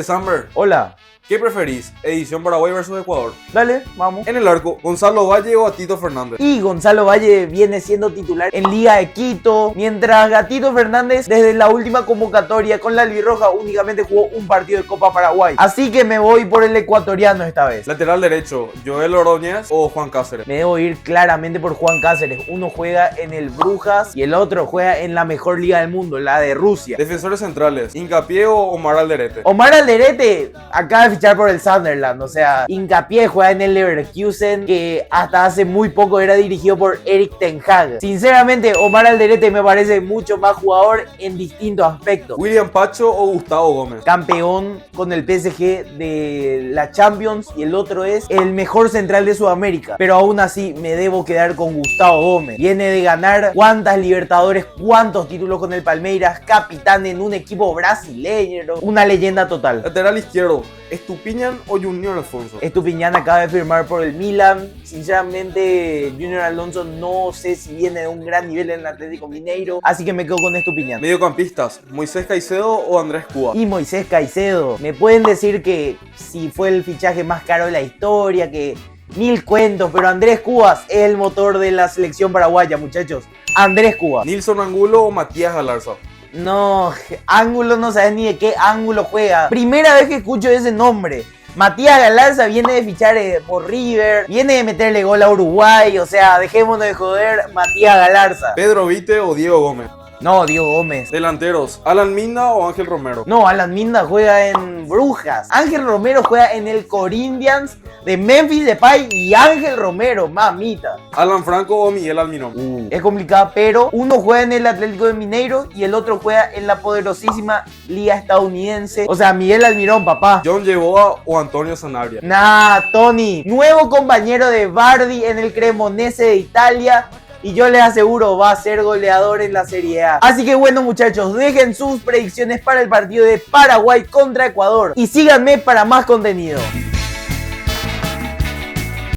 Samber, Hola, ¿qué preferís? ¿Edición Paraguay versus Ecuador? dale, vamos. En el arco, ¿Gonzalo Valle o Tito Fernández? Y Gonzalo Valle viene siendo titular en Liga de Quito, mientras Gatito Fernández desde la última convocatoria con la albirroja únicamente jugó un partido de Copa Paraguay. Así que me voy por el ecuatoriano esta vez. Lateral derecho, ¿Joel Ordóñez o Juan Cáceres? Me debo ir claramente por Juan Cáceres. Uno juega en el Brujas y el otro juega en la mejor liga del mundo, la de Rusia. Defensores centrales, ¿Hincapié o Omar Alderete? Omar Alderete acaba de fichar por el Sunderland, o sea, Hincapié juega en el Leverkusen, que hasta hace muy poco era dirigido por Erik ten Hag. Sinceramente, Omar Alderete me parece mucho más jugador en distintos aspectos. ¿William Pacho o Gustavo Gómez? Campeón con el PSG de la Champions y el otro es el mejor central de Sudamérica, pero aún así me debo quedar con Gustavo Gómez. Viene de ganar cuántas Libertadores, cuántos títulos con el Palmeiras, capitán en un equipo brasileño, una leyenda total. Lateral izquierdo, ¿Estupiñán o Junior Alfonso? Estupiñán acaba de firmar por el Milan. Sinceramente, Junior Alonso no sé si viene de un gran nivel en el Atlético Mineiro, así que me quedo con Estupiñán. Mediocampistas, ¿Moisés Caicedo o Andrés Cuba? Y Moisés Caicedo, me pueden decir que si fue el fichaje más caro de la historia, que mil cuentos, pero Andrés Cubas es el motor de la selección paraguaya, muchachos. Andrés Cubas. ¿Nilson Angulo o Matías Galarza? No, Ángulo no sabes ni de qué ángulo juega. Primera vez que escucho ese nombre. Matías Galarza viene de fichar por River, viene de meterle gol a Uruguay, o sea, dejémonos de joder, Matías Galarza. ¿Pedro Vite o Diego Gómez? No, Diego Gómez. Delanteros, ¿Alan Minda o Ángel Romero? No, Alan Minda juega en Brujas. Ángel Romero juega en el Corinthians de Memphis Depay y Ángel Romero, mamita. ¿Alan Franco o Miguel Almirón? Es complicado, pero uno juega en el Atlético de Mineiro y el otro juega en la poderosísima liga estadounidense. O sea, Miguel Almirón, papá. ¿John Yeboah o Antonio Sanabria? Nah, Tony, nuevo compañero de Bardi en el Cremonese de Italia. Y yo les aseguro, va a ser goleador en la Serie A. Así que bueno, muchachos, dejen sus predicciones para el partido de Paraguay contra Ecuador. Y síganme para más contenido.